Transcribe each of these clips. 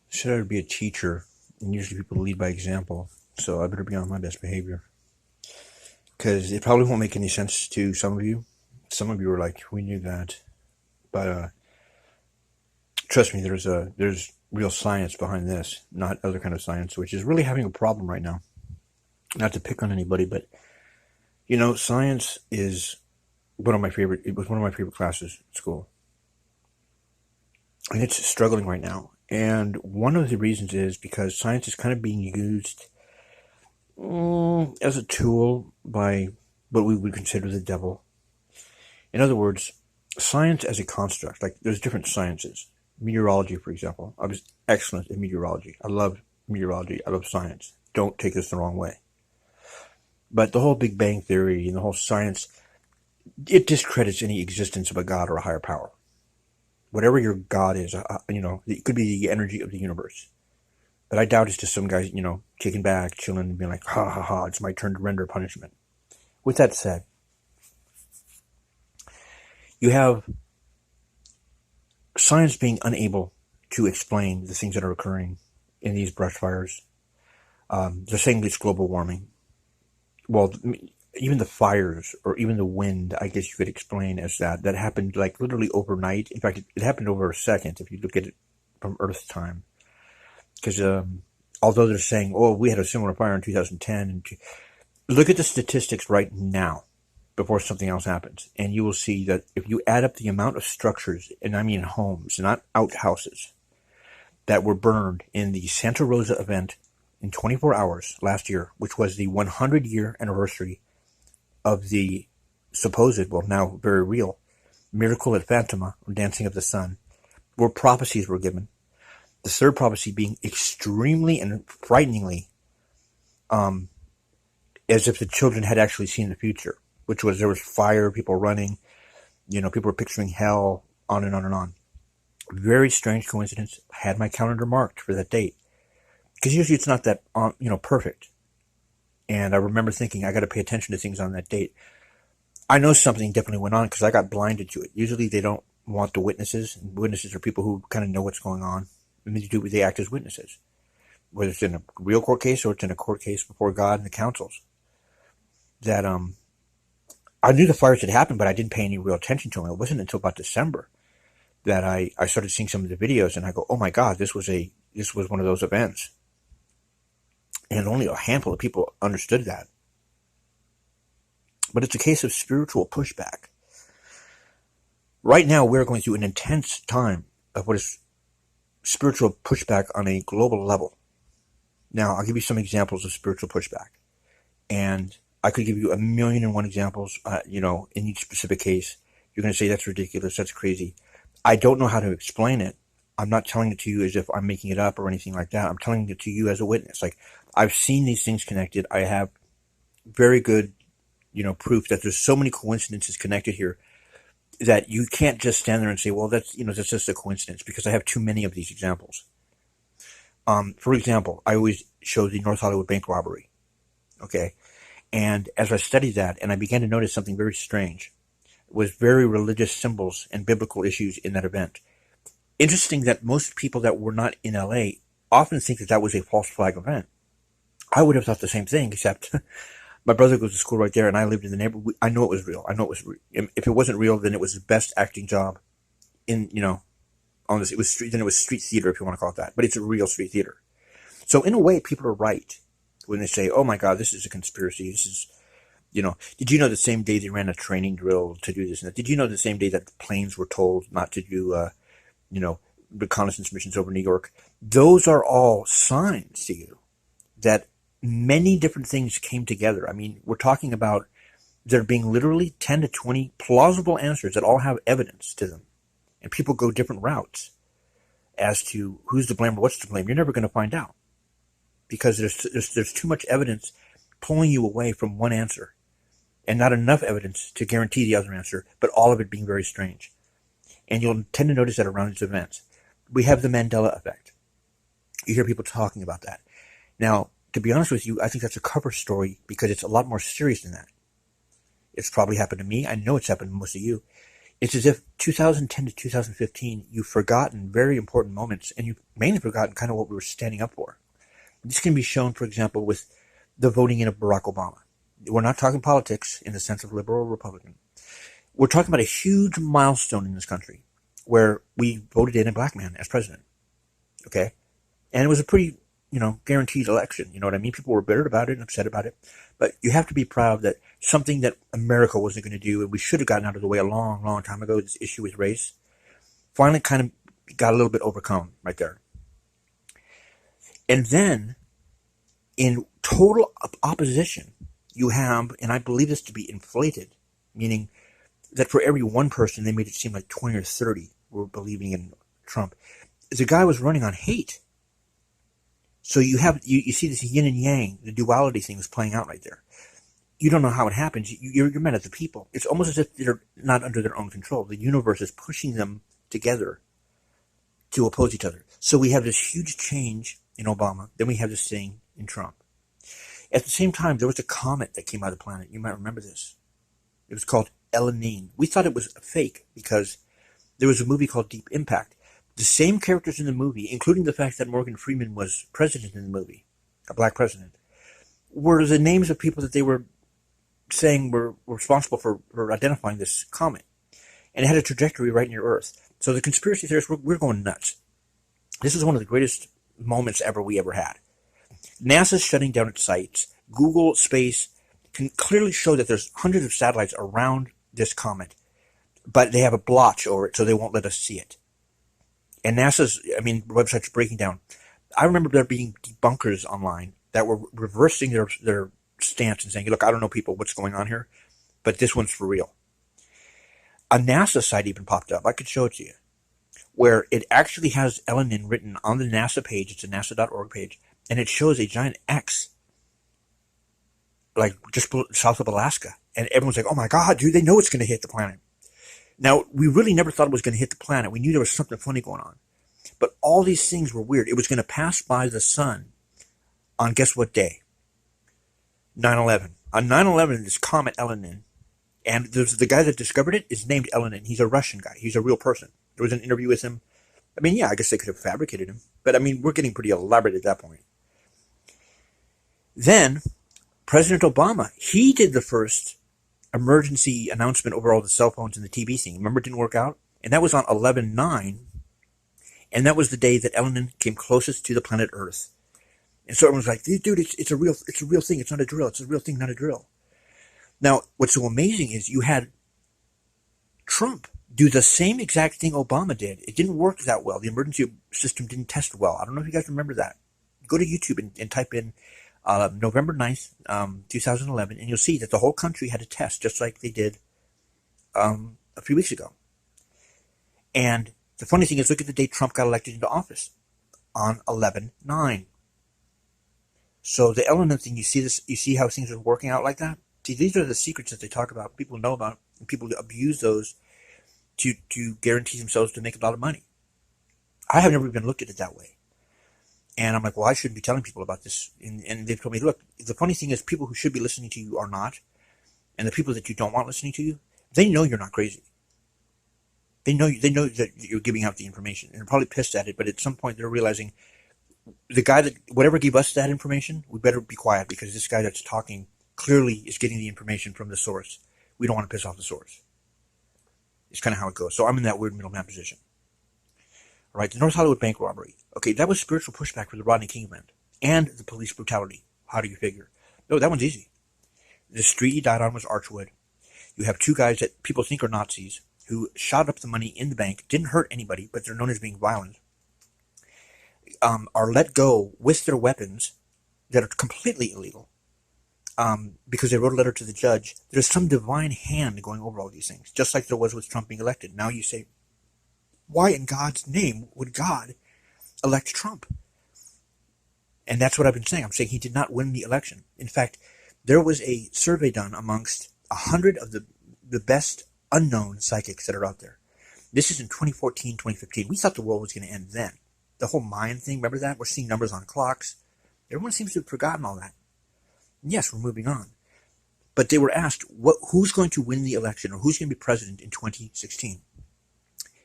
Said I would be a teacher, and usually people lead by example, so I better be on my best behavior. Because it probably won't make any sense to some of you. Some of you are like, we knew that. But trust me, there's real science behind this, not other kind of science, which is really having a problem right now. Not to pick on anybody, but science is one of my favorite. It was one of my favorite classes at school, and it's struggling right now. And one of the reasons is because science is kind of being used as a tool by what we would consider the devil. In other words, science as a construct, like there's different sciences. Meteorology, for example. I was excellent in meteorology. I love meteorology. I love science. Don't take this the wrong way. But the whole Big Bang Theory and the whole science, it discredits any existence of a God or a higher power. Whatever your God is, it could be the energy of the universe. But I doubt it's just some guy, kicking back, chilling, and being like, ha ha ha, it's my turn to render punishment. With that said, you have science being unable to explain the things that are occurring in these brush fires. They're saying it's global warming. Well, even the fires or even the wind, I guess you could explain as that happened like literally overnight. In fact, it happened over a second if you look at it from Earth time. Because although they're saying, oh, we had a similar fire in 2010, look at the statistics right now before something else happens. And you will see that if you add up the amount of structures, and I mean homes, not outhouses, that were burned in the Santa Rosa event in 24 hours last year, which was the 100-year anniversary of the supposed, well, now very real, miracle at Fatima, or Dancing of the Sun, where prophecies were given. The third prophecy being extremely and frighteningly as if the children had actually seen the future, which was there was fire, people running, people were picturing hell, on and on and on. Very strange coincidence. I had my calendar marked for that date. Because usually it's not that, perfect. And I remember thinking, I got to pay attention to things on that date. I know something definitely went on because I got blinded to it. Usually they don't want the witnesses. And witnesses are people who kind of know what's going on. And they act as witnesses. Whether it's in a real court case or it's in a court case before God and the councils. That, I knew the fires had happened, but I didn't pay any real attention to them. It wasn't until about December that I started seeing some of the videos and I go, oh my God, this was one of those events. And only a handful of people understood that. But it's a case of spiritual pushback. Right now, we're going through an intense time of what is spiritual pushback on a global level. Now, I'll give you some examples of spiritual pushback. And I could give you 1,000,001 examples, in each specific case. You're going to say, that's ridiculous, that's crazy. I don't know how to explain it. I'm not telling it to you as if I'm making it up or anything like that. I'm telling it to you as a witness. Like, I've seen these things connected. I have very good, proof that there's so many coincidences connected here that you can't just stand there and say, well, that's just a coincidence, because I have too many of these examples. For example, I always show the North Hollywood bank robbery. Okay. And as I studied that, and I began to notice something very strange, was very religious symbols and biblical issues in that event. Interesting that most people that were not in LA often think that was a false flag event. I would have thought the same thing, except my brother goes to school right there and I lived in the neighborhood. I know it was real. If it wasn't real, then it was the best acting job in, on this. It was street theater, if you want to call it that, but it's a real street theater. So in a way, people are right when they say, oh my God, this is a conspiracy. This is, did you know the same day they ran a training drill to do this and that? Did you know the same day that the planes were told not to do, reconnaissance missions over New York? Those are all signs to you that many different things came together. I mean, we're talking about there being literally 10 to 20 plausible answers that all have evidence to them. And people go different routes as to who's to blame or what's to blame. You're never going to find out because there's too much evidence pulling you away from one answer and not enough evidence to guarantee the other answer, but all of it being very strange. And you'll tend to notice that around these events. We have the Mandela effect. You hear people talking about that. Now, to be honest with you, I think that's a cover story because it's a lot more serious than that. It's probably happened to me. I know it's happened to most of you. It's as if 2010 to 2015, you've forgotten very important moments, and you've mainly forgotten kind of what we were standing up for. This can be shown, for example, with the voting in of Barack Obama. We're not talking politics in the sense of liberal or Republican. We're talking about a huge milestone in this country where we voted in a black man as president. Okay? And it was a pretty, guaranteed election. You know what I mean? People were bitter about it and upset about it. But you have to be proud that something that America wasn't going to do, and we should have gotten out of the way a long, long time ago, this issue with race, finally kind of got a little bit overcome right there. And then, in total opposition, you have, and I believe this to be inflated, meaning that for every one person, they made it seem like 20 or 30 were believing in Trump. The guy was running on hate. So you see this yin and yang, the duality thing was playing out right there. You don't know how it happens. You're mad at the people. It's almost as if they're not under their own control. The universe is pushing them together to oppose each other. So we have this huge change in Obama. Then we have this thing in Trump. At the same time, there was a comet that came out of the planet. You might remember this. It was called El Niño. We thought it was a fake because there was a movie called Deep Impact. The same characters in the movie, including the fact that Morgan Freeman was president in the movie, a black president, were the names of people that they were saying were responsible for identifying this comet. And it had a trajectory right near Earth. So the conspiracy theorists, we're going nuts. This is one of the greatest moments we ever had. NASA's shutting down its sites. Google Space can clearly show that there's hundreds of satellites around this comet, but they have a blotch over it, so they won't let us see it. And NASA's, websites are breaking down. I remember there being debunkers online that were reversing their stance and saying, look, I don't know, people, what's going on here, but this one's for real. A NASA site even popped up. I could show it to you, where it actually has El Niño written on the NASA page. It's a nasa.org page, and it shows a giant X, like just south of Alaska. And everyone's like, oh my God, dude, they know it's going to hit the planet. Now, we really never thought it was going to hit the planet. We knew there was something funny going on. But all these things were weird. It was going to pass by the sun on guess what day? 9/11. On 9/11, this comet El Niño, and the guy that discovered it is named El Niño. He's a Russian guy. He's a real person. There was an interview with him. I guess they could have fabricated him. But, we're getting pretty elaborate at that point. Then, President Obama, he did the first emergency announcement over all the cell phones and the TV thing. Remember, it didn't work out? And that was on 11/9. And that was the day that El Niño came closest to the planet Earth. And so everyone's like, dude, it's a real thing. It's not a drill. It's a real thing, not a drill. Now, what's so amazing is you had Trump do the same exact thing Obama did. It didn't work that well. The emergency system didn't test well. I don't know if you guys remember that. Go to YouTube and type in November 9th, 2011, and you'll see that the whole country had a test, just like they did a few weeks ago. And the funny thing is, look at the day Trump got elected into office, on 11/9. So the El Niño thing, you see how things are working out like that? See, these are the secrets that they talk about, people know about, and people abuse those to guarantee themselves to make a lot of money. I have never even looked at it that way. And I'm like, well, I shouldn't be telling people about this. And they've told me, look, the funny thing is people who should be listening to you are not. And the people that you don't want listening to you, they know you're not crazy. They know that you're giving out the information. And they're probably pissed at it, but at some point they're realizing the guy that, whatever gave us that information, we better be quiet because this guy that's talking clearly is getting the information from the source. We don't want to piss off the source. It's kind of how it goes. So I'm in that weird middleman position. All right, the North Hollywood bank robbery. Okay, that was spiritual pushback for the Rodney King event and the police brutality. How do you figure? No, that one's easy. The street he died on was Archwood. You have two guys that people think are Nazis who shot up the money in the bank, didn't hurt anybody, but they're known as being violent, are let go with their weapons that are completely illegal because they wrote a letter to the judge. There's some divine hand going over all these things, just like there was with Trump being elected. Now you say, why in God's name would God elect Trump? And that's what I've been saying. I'm saying he did not win the election. In fact, there was a survey done amongst 100 of the best unknown psychics that are out there. This is in 2014, 2015. We thought the world was going to end then. The whole Mayan thing, remember that? We're seeing numbers on clocks. Everyone seems to have forgotten all that. And yes, we're moving on. But they were asked, who's going to win the election or who's going to be president in 2016?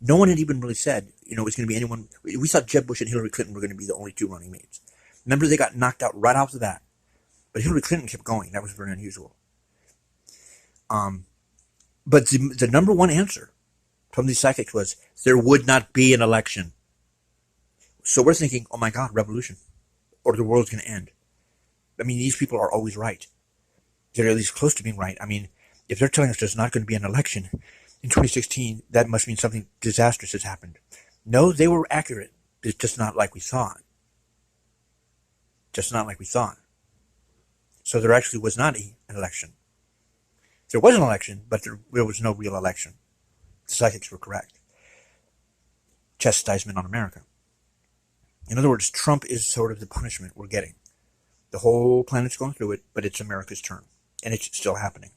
No one had even really said, it was going to be anyone. We thought Jeb Bush and Hillary Clinton were going to be the only two running mates. Remember, they got knocked out right off the bat. But Hillary Clinton kept going. That was very unusual. But the number one answer from these psychics was, there would not be an election. So we're thinking, oh my God, revolution. Or the world's going to end. I mean, these people are always right. They're at least close to being right. I mean, if they're telling us there's not going to be an election in 2016, that must mean something disastrous has happened. No, they were accurate. It's just not like we thought. Just not like we thought. So there actually was not an election. There was an election, but there was no real election. The psychics were correct. Chastisement on America. In other words, Trump is sort of the punishment we're getting. The whole planet's going through it, but it's America's turn. And it's still happening.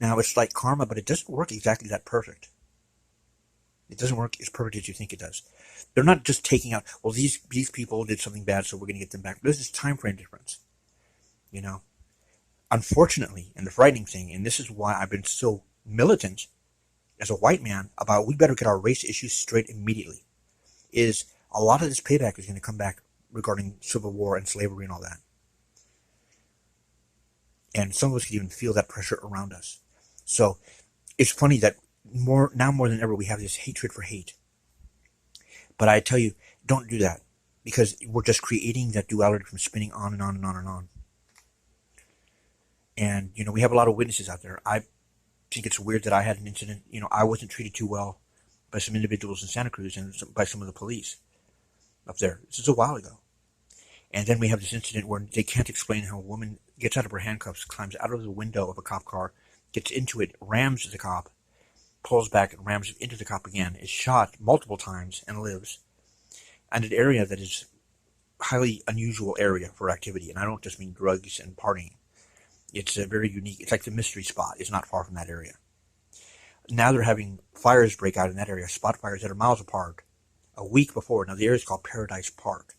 Now, it's like karma, but it doesn't work exactly that perfect. It doesn't work as perfect as you think it does. They're not just taking out, well, these people did something bad, so we're going to get them back. There's this time frame difference. Unfortunately, and the frightening thing, and this is why I've been so militant as a white man about we better get our race issues straight immediately, is a lot of this payback is going to come back regarding civil war and slavery and all that. And some of us can even feel that pressure around us. So it's funny that more than ever we have this hatred for hate. But I tell you, don't do that, because we're just creating that duality from spinning on and on and on and on. And, we have a lot of witnesses out there. I think it's weird that I had an incident. I wasn't treated too well by some individuals in Santa Cruz and by some of the police up there. This is a while ago. And then we have this incident where they can't explain how a woman gets out of her handcuffs, climbs out of the window of a cop car, gets into it, rams the cop, pulls back and rams into the cop again, is shot multiple times and lives. And an area that is highly unusual area for activity. And I don't just mean drugs and partying. It's a very unique, it's like the mystery spot. It's not far from that area. Now they're having fires break out in that area, spot fires that are miles apart, a week before. Now the area is called Paradise Park.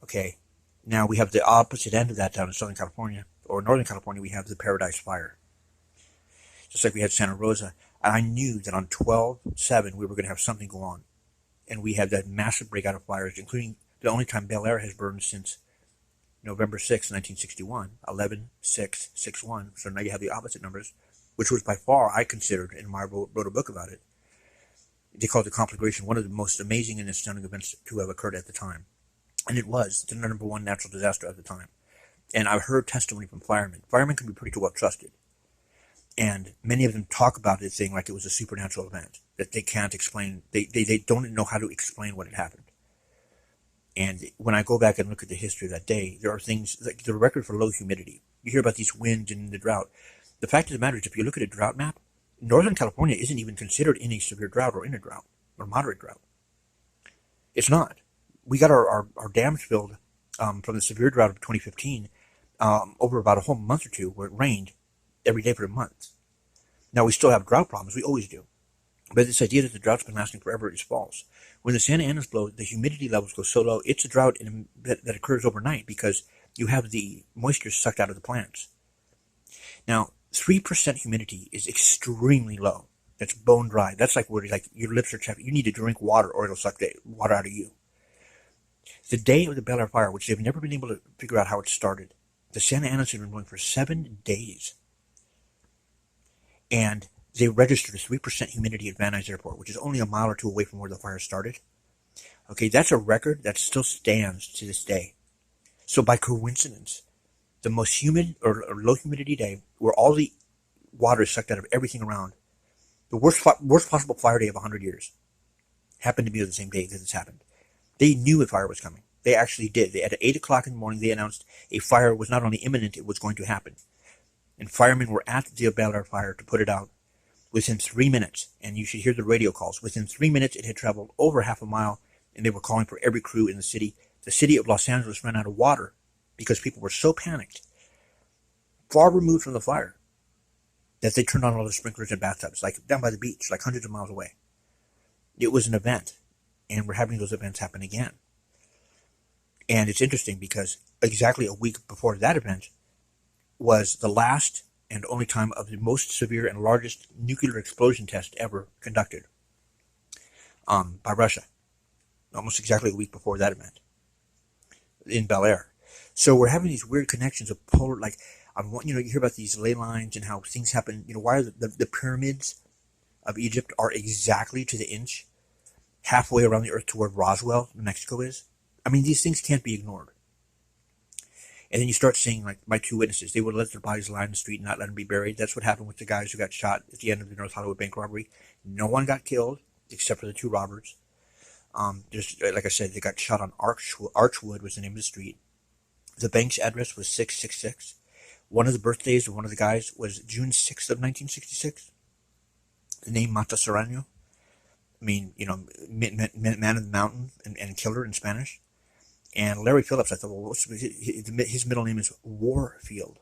Okay, now we have the opposite end of that down in Southern California, or Northern California, we have the Paradise Fire. Just like we had Santa Rosa. And I knew that on 12/7 we were going to have something go on. And we had that massive breakout of fires, including the only time Bel Air has burned since November 6, 1961, 11/6/61. So now you have the opposite numbers, which was by far, I considered, and I wrote a book about it. They called the conflagration one of the most amazing and stunning events to have occurred at the time. And it was the number one natural disaster at the time. And I've heard testimony from firemen. Firemen can be pretty well trusted. And many of them talk about it saying like it was a supernatural event, that they can't explain. They don't know how to explain what had happened. And when I go back and look at the history of that day, there are things like the record for low humidity. You hear about these winds and the drought. The fact of the matter is, if you look at a drought map, Northern California isn't even considered in a severe drought or in a drought or moderate drought. It's not. We got our dams filled from the severe drought of 2015 over about a whole month or two where it rained every day for a month. Now, we still have drought problems. We always do. But this idea that the drought's been lasting forever is false. When the Santa Anas blow, the humidity levels go so low, it's a drought that occurs overnight because you have the moisture sucked out of the plants. Now, 3% humidity is extremely low. That's bone dry. That's like where your lips are chapped. You need to drink water or it'll suck the water out of you. The day of the Bel Air fire, which they've never been able to figure out how it started, the Santa Anas had been blowing for 7 days. And they registered a 3% humidity at Van Nuys Airport, which is only a mile or two away from where the fire started. Okay, that's a record that still stands to this day. So by coincidence, the most humid or low humidity day, where all the water is sucked out of everything around, the worst possible fire day of 100 years, happened to be the same day that this happened. They knew a fire was coming. They actually did. At 8 o'clock in the morning, they announced a fire was not only imminent, it was going to happen. And firemen were at the Bel Air fire to put it out within 3 minutes. And you should hear the radio calls. Within 3 minutes, it had traveled over half a mile, and they were calling for every crew in the city. The city of Los Angeles ran out of water because people were so panicked, far removed from the fire, that they turned on all the sprinklers and bathtubs, like down by the beach, like hundreds of miles away. It was an event, and we're having those events happen again. And it's interesting because exactly a week before that event was the last and only time of the most severe and largest nuclear explosion test ever conducted by Russia, almost exactly a week before that event in Bel Air. So we're having these weird connections of polar, like, you hear about these ley lines and how things happen. Why the pyramids of Egypt are exactly to the inch halfway around the earth to where Roswell, New Mexico is. I mean, these things can't be ignored. And then you start seeing, like, my two witnesses, they would let their bodies lie in the street and not let them be buried. That's what happened with the guys who got shot at the end of the North Hollywood bank robbery. No one got killed except for the two robbers. Just like I said, they got shot on Archwood was the name of the street. The bank's address was 666. One of the birthdays of one of the guys was June 6th of 1966. The name Mata Serrano. I mean, man of the mountain and killer in Spanish. And Larry Phillips, I thought, well, his middle name is Warfield.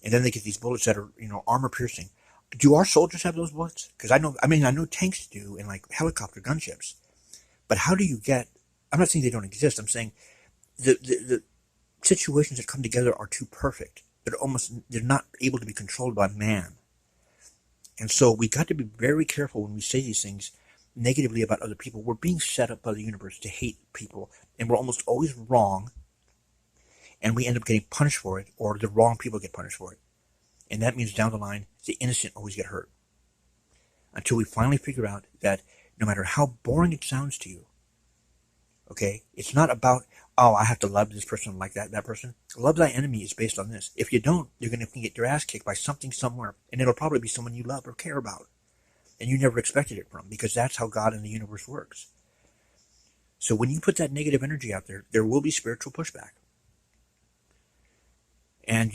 And then they get these bullets that are, armor piercing. Do our soldiers have those bullets? Because I know tanks do, and like helicopter gunships. But how do you get? I'm not saying they don't exist. I'm saying the situations that come together are too perfect. They're not able to be controlled by man. And so we got to be very careful when we say these things negatively about other people. We're being set up by the universe to hate people, and we're almost always wrong, and we end up getting punished for it, or the wrong people get punished for it. And that means down the line, the innocent always get hurt. Until we finally figure out that no matter how boring it sounds to you, okay, it's not about, oh, I have to love this person like that person. Love thy enemy is based on this. If you don't, you're going to get your ass kicked by something somewhere, and it'll probably be someone you love or care about, and you never expected it from, because that's how God and the universe works. So when you put that negative energy out there, there will be spiritual pushback. And,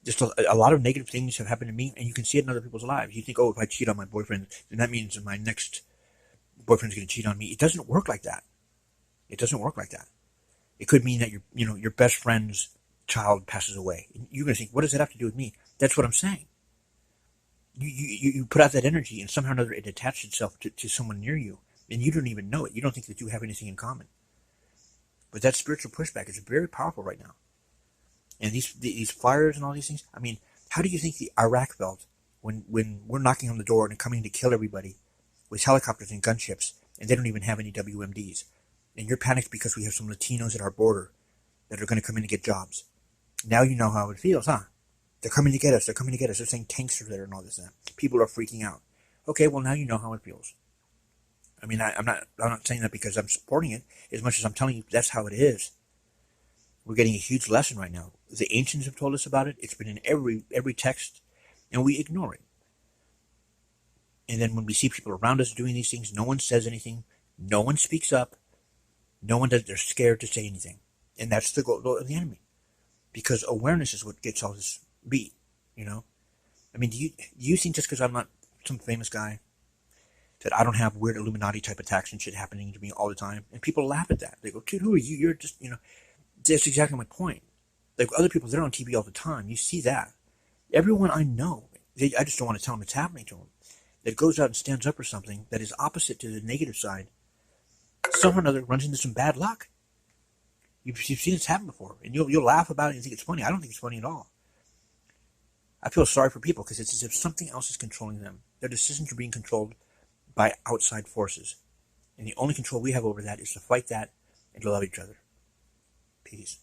just a lot of negative things have happened to me, and you can see it in other people's lives. You think, oh, if I cheat on my boyfriend, then that means my next boyfriend's going to cheat on me. It doesn't work like that. It doesn't work like that. It could mean that your best friend's child passes away. You're going to think, what does that have to do with me? That's what I'm saying. You put out that energy, and somehow or another it attaches itself to someone near you, and you don't even know it. You don't think that you have anything in common. But that spiritual pushback is very powerful right now. And these fires and all these things, I mean, how do you think the Iraq felt when we're knocking on the door and coming to kill everybody with helicopters and gunships, and they don't even have any WMDs? And you're panicked because we have some Latinos at our border that are going to come in and get jobs. Now you know how it feels, huh? They're coming to get us. They're coming to get us. They're saying tanks are there and all this and that. People are freaking out. Okay, well, now you know how it feels. I mean, I'm not saying that because I'm supporting it as much as I'm telling you that's how it is. We're getting a huge lesson right now. The ancients have told us about it. It's been in every text, and we ignore it. And then when we see people around us doing these things, no one says anything. No one speaks up. No one does. They're scared to say anything. And that's the goal of the enemy. Because awareness is what gets all this beat, I mean, do you think just because I'm not some famous guy that I don't have weird Illuminati type attacks and shit happening to me all the time? And people laugh at that. They go, dude, who are you? You're just, that's exactly my point. Like other people, they're on TV all the time. You see that. Everyone I know, I just don't want to tell them it's happening to them, that goes out and stands up for something that is opposite to the negative side, someone or other runs into some bad luck. You've seen this happen before, and you'll laugh about it and think it's funny. I don't think it's funny at all. I feel sorry for people because it's as if something else is controlling them. Their decisions are being controlled by outside forces. And the only control we have over that is to fight that and to love each other. Peace.